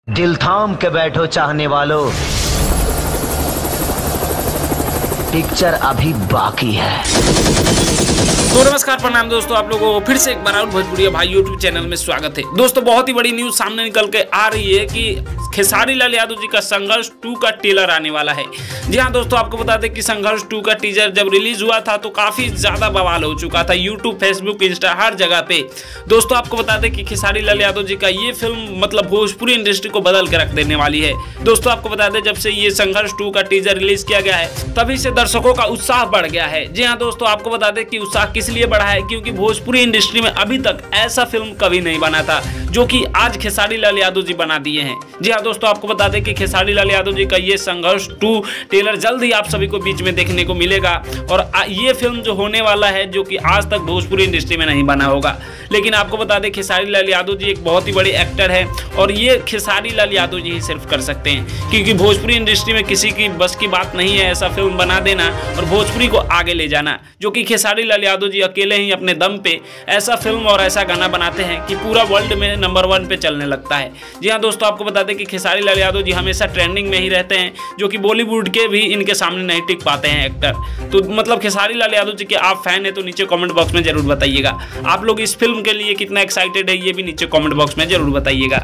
दिल थाम के बैठो चाहने वालों, पिक्चर अभी बाकी है। तो नमस्कार प्रणाम दोस्तों, आप लोगों को फिर से एक बार और भोजपुरी भाई यूट्यूब चैनल में स्वागत है। दोस्तों बहुत ही बड़ी न्यूज सामने निकल के आ रही है कि खेसारी लाल यादव जी का संघर्ष 2 का ट्रेलर आने वाला है। जी हाँ दोस्तों, आपको बता दें कि संघर्ष 2 का टीजर जब रिलीज हुआ था तो काफी ज्यादा बवाल हो चुका था यूट्यूब, फेसबुक, इंस्टा हर जगह पे। दोस्तों आपको बता दें कि खेसारी लाल यादव जी का ये फिल्म मतलब भोजपुरी इंडस्ट्री को बदल के रख देने वाली है। दोस्तों आपको बता दें जब से ये संघर्ष 2 का टीजर रिलीज किया गया है तभी से दर्शकों का उत्साह बढ़ गया है। जी हाँ दोस्तों, आपको बता दें कि उत्साह किस लिए बढ़ा है, क्योंकि भोजपुरी इंडस्ट्री में अभी तक ऐसा फिल्म कभी नहीं बना था जो कि आज खेसारी लाल यादव जी बना दिए हैं। जी हाँ दोस्तों, आपको बता दें कि खेसारी लाल यादव जी का ये संघर्ष 2 ट्रेलर जल्द ही आप सभी को बीच में देखने को मिलेगा। और ये फिल्म जो होने वाला है जो कि आज तक भोजपुरी इंडस्ट्री में नहीं बना होगा। लेकिन आपको बता दें खेसारी लाल यादव जी एक बहुत ही बड़े एक्टर है और ये खेसारी लाल यादव जी ही सिर्फ कर सकते हैं, क्योंकि भोजपुरी इंडस्ट्री में किसी की बस की बात नहीं है ऐसा फिल्म बना देना और भोजपुरी को आगे ले जाना, जो कि खेसारी लाल यादव जी अकेले ही अपने दम पे ऐसा फिल्म और ऐसा गाना बनाते हैं कि पूरा वर्ल्ड में नंबर 1 पे चलने लगता है। जी हाँ दोस्तों, आपको बता दें कि खेसारी लाल यादव जी हमेशा ट्रेंडिंग में ही रहते हैं, जो कि बॉलीवुड के भी इनके सामने नहीं टिक पाते हैं एक्टर। तो मतलब खेसारी लाल यादव जी के आप फैन है तो नीचे कमेंट बॉक्स में जरूर बताइएगा। आप लोग इस फिल्म के लिए कितना एक्साइटेड है ये भी नीचे कमेंट बॉक्स में जरूर बताइएगा।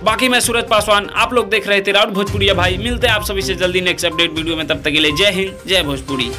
बाकी मैं सूरज पासवान, आप लोग देख रहे थे राउत भोजपुरिया भाई। मिलते हैं आप सभी से जल्दी नेक्स्ट अपडेट वीडियो में, तब तक के लिए जय हिंद, जय भोजपुरी।